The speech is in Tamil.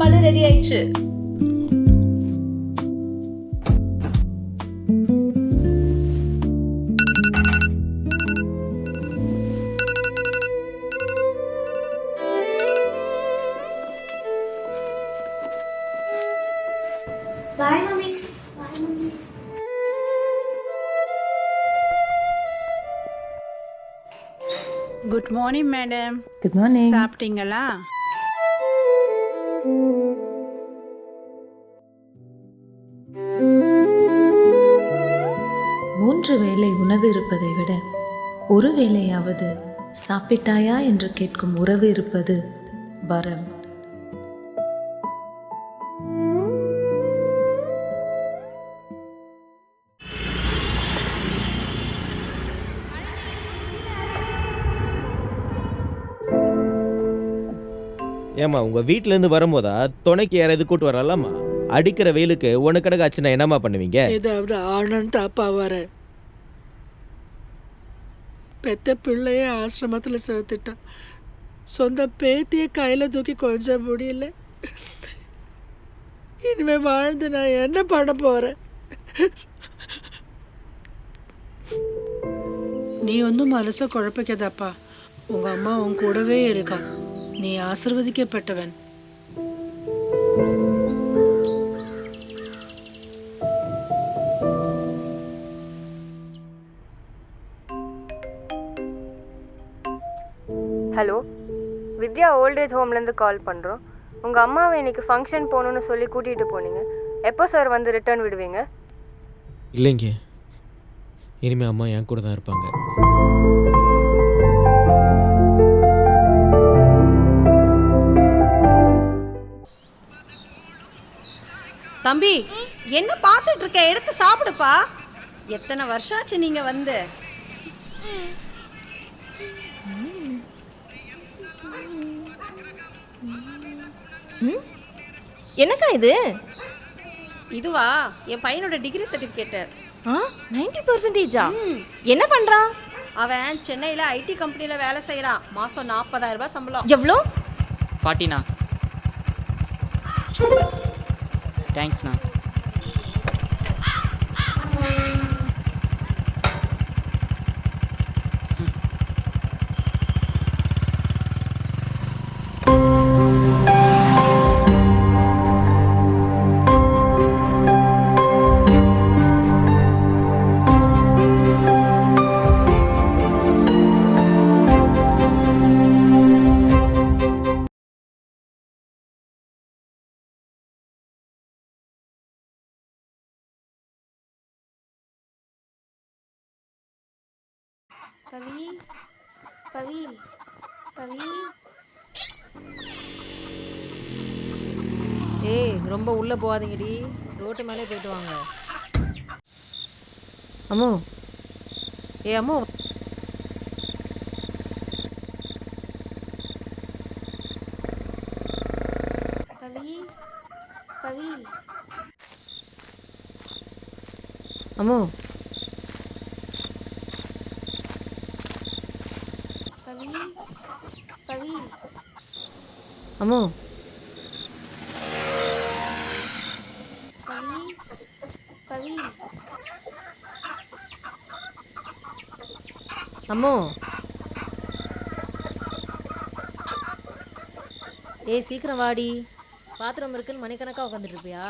சாப்பாடு ரெடி ஆயிடுச்சு. Bye, mommy. Bye, mommy. Good morning madam. Good morning. சாப்பிட்டீங்களா? மூன்று வேளை உணவு இருப்பதை விட ஒரு வேளையாவது சாப்பிட்டாயா என்று கேட்கும் உறவு இருப்பது வரம். ஏம்மா உங்க வீட்ல இருந்து வரும்போதா துணைக்கு யாராவது கூட்டு வரலாமா? அடிக்கிற வெயிலுக்கு ஒன்று கடக ஆச்சுன்னா என்னம்மா பண்ணுவீங்க? ஏதாவது ஆனந்த் அப்பா வர பெத்த பிள்ளைய ஆசிரமத்தில் சேர்த்துட்டான். சொந்த பேத்திய கையில் தூக்கி கொஞ்சம் முடியல. இனிமே வாழ்ந்து நான் என்ன பண்ண போறேன்? நீ ஒன்றும் மனசை குழப்பிக்காதப்பா. உங்க அம்மா உன் கூடவே இருக்கா. நீ ஆசிர்வதிக்கப்பட்டவன். ஹலோ, வித்யா ஓல்டேஜ் ஹோம்லேருந்து கால் பண்ணுறோம். உங்கள் அம்மாவை இன்னைக்கு ஃபங்க்ஷன் போகணுன்னு சொல்லி கூட்டிகிட்டு போனீங்க. எப்போ சார் வந்து ரிட்டர்ன் விடுவீங்க? இல்லைங்க, இனிமே அம்மா என் கூட தான் இருப்பாங்க. தம்பி, என்ன பார்த்துட்டு இருக்க? எடுத்து சாப்பிடுப்பா. எத்தனை வருஷம் ஆச்சு நீங்க வந்து? என்னக்கா இது? இதுவா என் பையனோட டிகிரி சர்டிஃபிகேட்டு. 90%? என்ன பண்றான்? அவன் சென்னையில் ஐடி கம்பெனியில் வேலை செய்கிறான். மாதம் 40,000 ரூபாய் சம்பளம். எவ்வளோ? 40ண்ணா. தேங்க்ஸ்ண்ணா. பவி, பவி, பவி. ஏய், ரொம்ப உள்ளே போகாதீங்கடி. ரோட்டு மேலே போயிட்டு வாங்க. அம்மோ, அம்மோ. பவி, பவி. அம்மோ, பவி, பவி. அம்மோ. பவி, பவி. அம்மோ. ஏய், சீக்கிரம் வாடி. பாத்ரூம் இருக்குன்னு மணிக்கணக்காக உட்காந்துட்டு இருப்பியா?